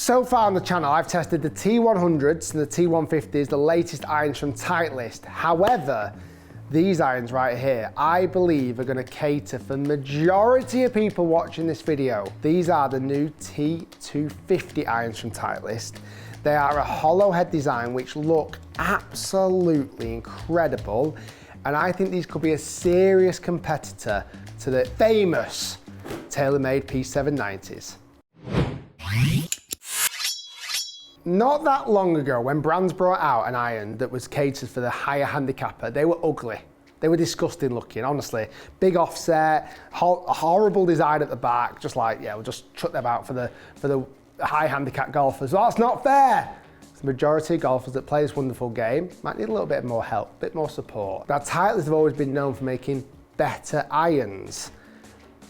So far on the channel, I've tested the T100s and the T150s, the latest irons from Titleist. However, these irons right here, I believe are gonna cater for the majority of people watching this video. These are the new T250 irons from Titleist. They are a hollow head design which look absolutely incredible. And I think these could be a serious competitor to the famous TaylorMade P790s. Not that long ago, when brands brought out an iron that was catered for the higher handicapper, they were ugly. They were disgusting looking, honestly. Big offset, horrible design at the back, just like, yeah, we'll just chuck them out for the high handicap golfers. Well, that's not fair. The majority of golfers that play this wonderful game might need a little bit more help, a bit more support. Now, Titleist have always been known for making better irons.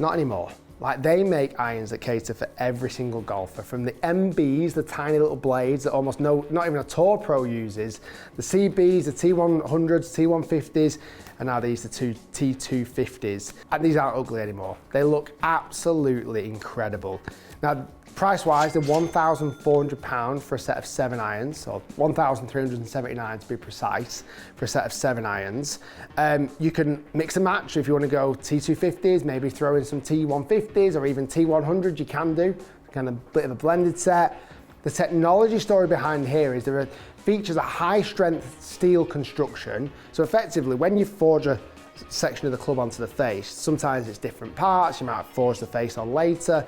Not anymore. Like, they make irons that cater for every single golfer, from the MBs, the tiny little blades that almost not even a tour pro uses, the CBs, the T100s, T150s, and now these, the two T250s. And these aren't ugly anymore. They look absolutely incredible. Now, price-wise, they're £1,400 for a set of 7 irons, or £1,379 to be precise, for a set of 7 irons. You can mix and match if you want to go T250s, maybe throw in some T150s or even T100s, you can do. Kind of bit of a blended set. The technology story behind here is there features a high-strength steel construction. So effectively, when you forge a section of the club onto the face, sometimes it's different parts, you might forge the face on later.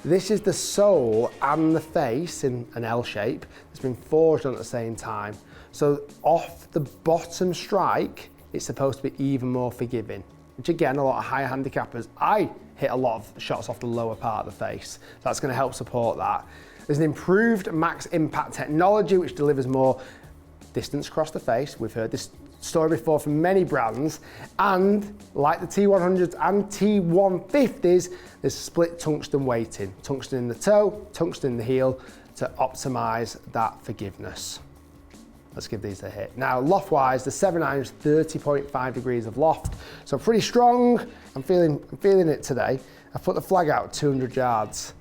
This is the sole and the face in an L shape that's been forged on at the same time. So off the bottom strike, it's supposed to be even more forgiving, which again, a lot of higher handicappers, I hit a lot of shots off the lower part of the face. So that's gonna help support that. There's an improved max impact technology which delivers more distance across the face. We've heard this story before from many brands, and like the T100s and T150s, there's split tungsten weighting. Tungsten in the toe, tungsten in the heel to optimize that forgiveness. Let's give these a hit. Now, loft-wise, the 7 irons, 30.5 degrees of loft, so pretty strong. I'm feeling it today. I've put the flag out 200 yards.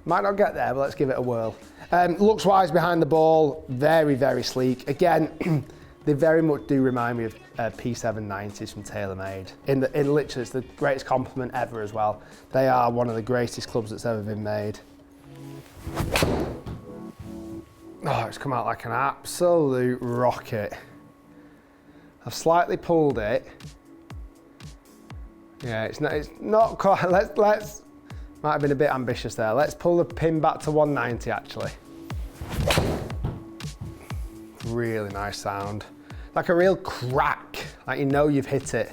Might not get there, but let's give it a whirl. Looks-wise behind the ball, very, very sleek. Again, they very much do remind me of P790s from TaylorMade. In literally, it's the greatest compliment ever as well. They are one of the greatest clubs that's ever been made. Oh, it's come out like an absolute rocket. I've slightly pulled it. Yeah, it's not quite, let's, might have been a bit ambitious there. Let's pull the pin back to 190 actually. Really nice sound. Like a real crack, like you know you've hit it.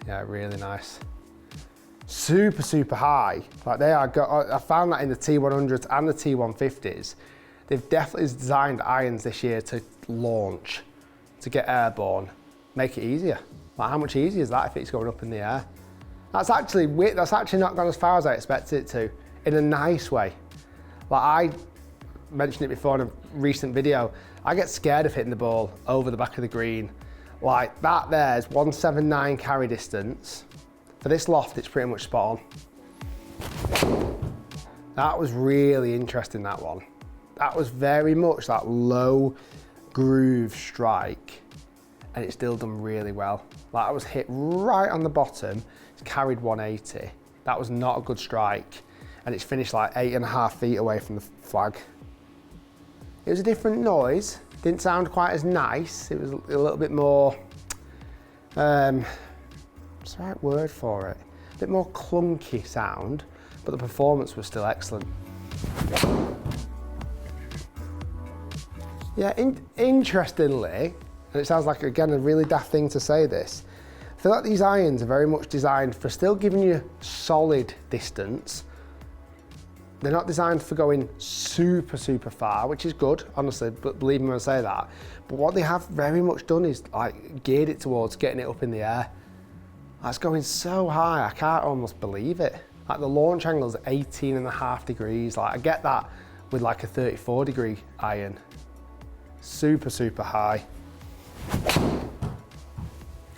Yeah, really nice. Super, super high. Like they are, I found that in the T100s and the T150s. They've definitely designed irons this year to launch, to get airborne, make it easier. Like how much easier is that if it's going up in the air? That's actually not gone as far as I expected it to, in a nice way. Like I mentioned it before in a recent video, I get scared of hitting the ball over the back of the green. Like that there's 179 carry distance. For this loft, it's pretty much spot on. That was really interesting, that one. That was very much that low groove strike, and it's still done really well. Like I was hit right on the bottom, it's carried 180. That was not a good strike, and it's finished like 8.5 feet away from the flag. It was a different noise, didn't sound quite as nice. It was a little bit more, what's the right word for it? A bit more clunky sound, but the performance was still excellent. Yeah, interestingly, and it sounds like, again, a really daft thing to say this, I feel like these irons are very much designed for still giving you solid distance. They're not designed for going super, super far, which is good, honestly, but believe me when I say that. But what they have very much done is like geared it towards getting it up in the air. That's going so high, I can't almost believe it. Like the launch angle is 18.5 degrees. Like I get that with like a 34-degree iron. Super, super high.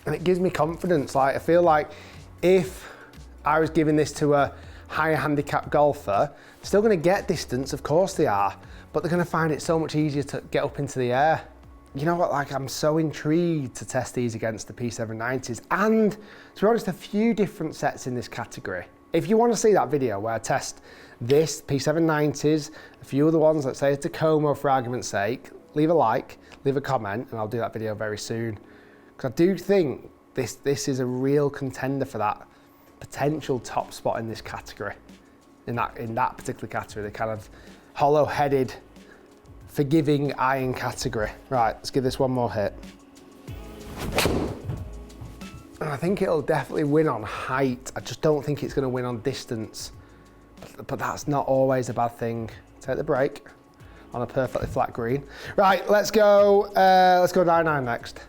And it gives me confidence. Like I feel like if I was giving this to a higher handicap golfer, they're still going to get distance, of course they are, but they're going to find it so much easier to get up into the air. You know what, like, I'm so intrigued to test these against the P790s, and to be honest, a few different sets in this category. If you want to see that video where I test this, P790s, a few other ones, let's say a Tacoma for argument's sake, leave a like, leave a comment, and I'll do that video very soon. Because I do think this is a real contender for that potential top spot in this category, in that particular category, the kind of hollow-headed, forgiving iron category. Right, let's give this one more hit. And I think it'll definitely win on height. I just don't think it's going to win on distance. But that's not always a bad thing. Take the break on a perfectly flat green. Right, let's go 9-9 next.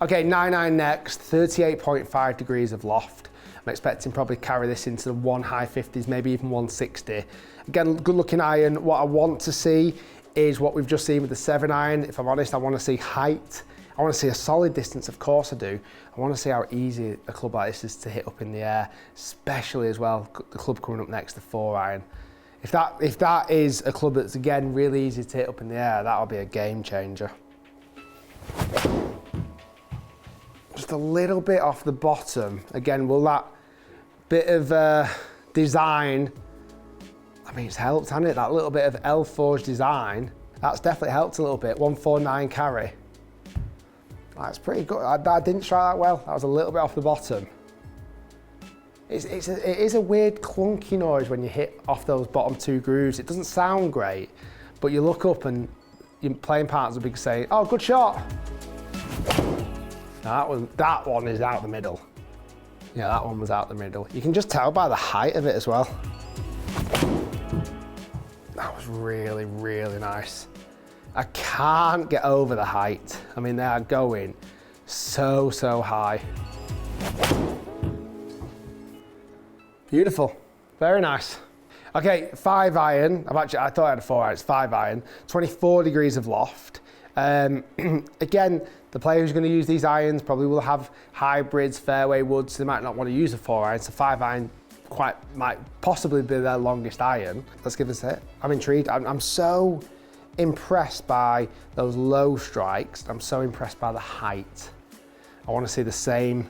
Okay, 9-9 next, 38.5 degrees of loft. I'm expecting probably carry this into the high 50s, maybe even 160. Again, good looking iron. What I want to see is what we've just seen with the 7-iron. If I'm honest, I want to see height. I want to see a solid distance, of course I do. I want to see how easy a club like this is to hit up in the air, especially as well, the club coming up next, the 4-iron. If that is a club that's, again, really easy to hit up in the air, that'll be a game changer. Just a little bit off the bottom. Again, will that bit of design, I mean, it's helped, hasn't it? That little bit of L-Forge design, that's definitely helped a little bit. 149 carry. That's pretty good. I didn't try that well. That was a little bit off the bottom. It is a weird clunky noise when you hit off those bottom two grooves. It doesn't sound great, but you look up and your playing partners will be saying, "Oh, good shot." Now that one is out the middle. Yeah, that one was out the middle. You can just tell by the height of it as well. That was really, really nice. I can't get over the height. I mean, they are going so high. Beautiful, very nice. Okay, 5-iron. I thought I had a 4-iron, it's 5-iron. 24 degrees of loft. Again, the player who's going to use these irons probably will have hybrids, fairway woods, so they might not want to use a 4-iron, so 5-iron might possibly be their longest iron. Let's give this a hit. I'm intrigued. I'm so impressed by those low strikes. I'm so impressed by the height. I want to see the same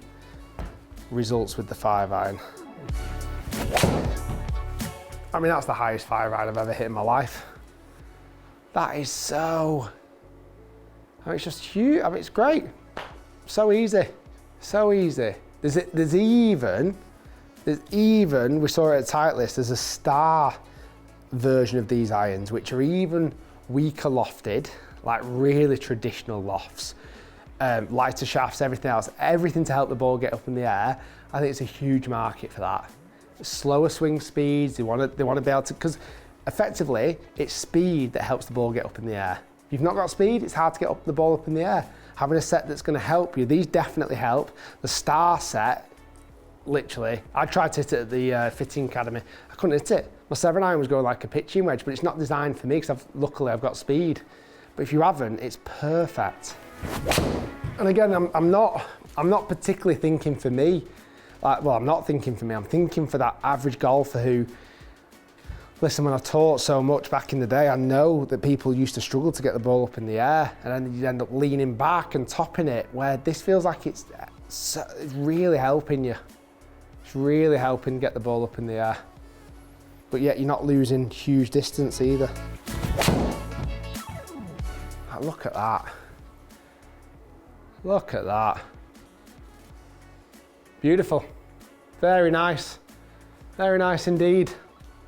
results with the 5-iron. I mean, that's the highest 5-iron I've ever hit in my life. That is so, I mean, it's just huge. I mean, it's great. So easy, so easy. There's even, we saw it at Titleist, there's a star version of these irons, which are even weaker lofted, like really traditional lofts, lighter shafts, everything to help the ball get up in the air. I think it's a huge market for that. Slower swing speeds, they want to be able to, because effectively it's speed that helps the ball get up in the air. If you've not got speed, it's hard to get the ball up in the air. Having a set that's going to help you, these definitely help. The star set, literally, I tried to hit it at the fitting academy. I couldn't hit it. My 7-iron was going like a pitching wedge, but it's not designed for me because luckily I've got speed. But if you haven't, it's perfect. And again, I'm not particularly thinking for me. Well, I'm not thinking for me. I'm thinking for that average golfer who, listen, when I taught so much back in the day, I know that people used to struggle to get the ball up in the air, and then you'd end up leaning back and topping it, where this feels like it's really helping you. It's really helping get the ball up in the air. But yet you're not losing huge distance either. Look at that. Look at that. Beautiful. Very nice. Very nice indeed.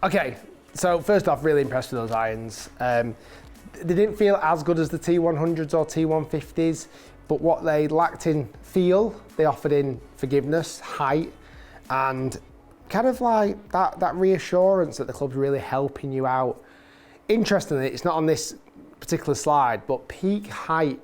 Okay, so first off, really impressed with those irons. They didn't feel as good as the T100s or T150s, but what they lacked in feel, they offered in forgiveness, height, and kind of like that reassurance that the club's really helping you out. Interestingly, it's not on this particular slide, but peak height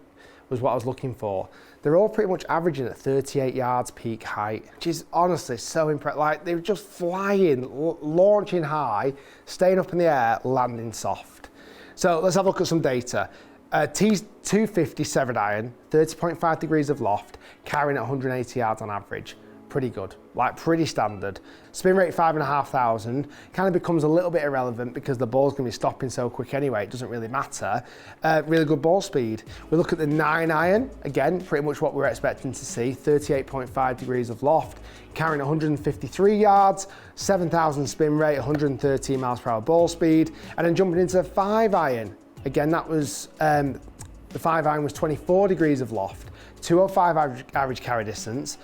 was what I was looking for. They're all pretty much averaging at 38 yards peak height, which is honestly so impressive. Like, they're just flying, launching high, staying up in the air, landing soft. So let's have a look at some data. T250 7-iron, 30.5 degrees of loft, carrying at 180 yards on average. Pretty good. like pretty standard. Spin rate 5,500, kind of becomes a little bit irrelevant because the ball's going to be stopping so quick anyway, it doesn't really matter. Really good ball speed. We look at the 9 iron, again, pretty much what we're expecting to see, 38.5 degrees of loft, carrying 153 yards, 7,000 spin rate, 113 miles per hour ball speed, and then jumping into the 5 iron. Again, that was, the 5 iron was 24 degrees of loft, 205 average carry distance,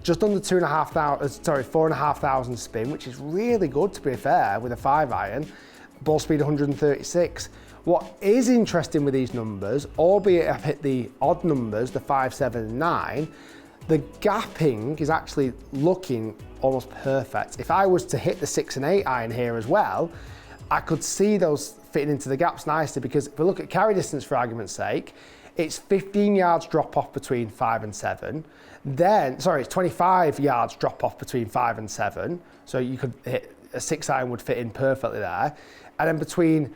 just under 4,500 spin, which is really good to be fair with a 5 iron, ball speed 136. What is interesting with these numbers, albeit I've hit the odd numbers, the 5, 7, and 9, the gapping is actually looking almost perfect. If I was to hit the 6 and 8 iron here as well, I could see those fitting into the gaps nicely, because if we look at carry distance for argument's sake, it's 15 yards drop off between 5 and 7. Then, sorry, it's 25 yards drop off between 5 and 7. So you could hit a 6 iron would fit in perfectly there. And then between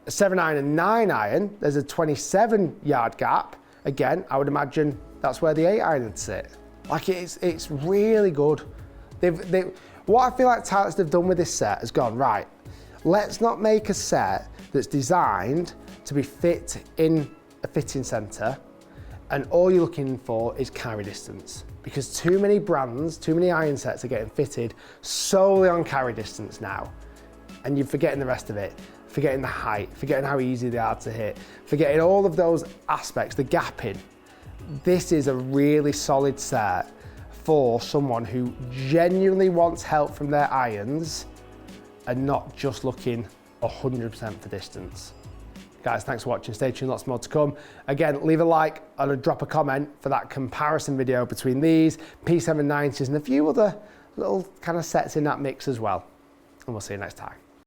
a 7 iron and 9 iron, there's a 27 yard gap. Again, I would imagine that's where the 8 iron would sit. Like it's really good. What I feel like Titleist have done with this set has gone, right, let's not make a set that's designed to be fit in a fitting centre and all you're looking for is carry distance, because too many brands, too many iron sets are getting fitted solely on carry distance now, and you're forgetting the rest of it, forgetting the height, forgetting how easy they are to hit, forgetting all of those aspects, the gapping. This is a really solid set for someone who genuinely wants help from their irons and not just looking 100% for distance. Guys, thanks for watching. Stay tuned, lots more to come. Again, leave a like and drop a comment for that comparison video between these, P790s, and a few other little kind of sets in that mix as well. And we'll see you next time.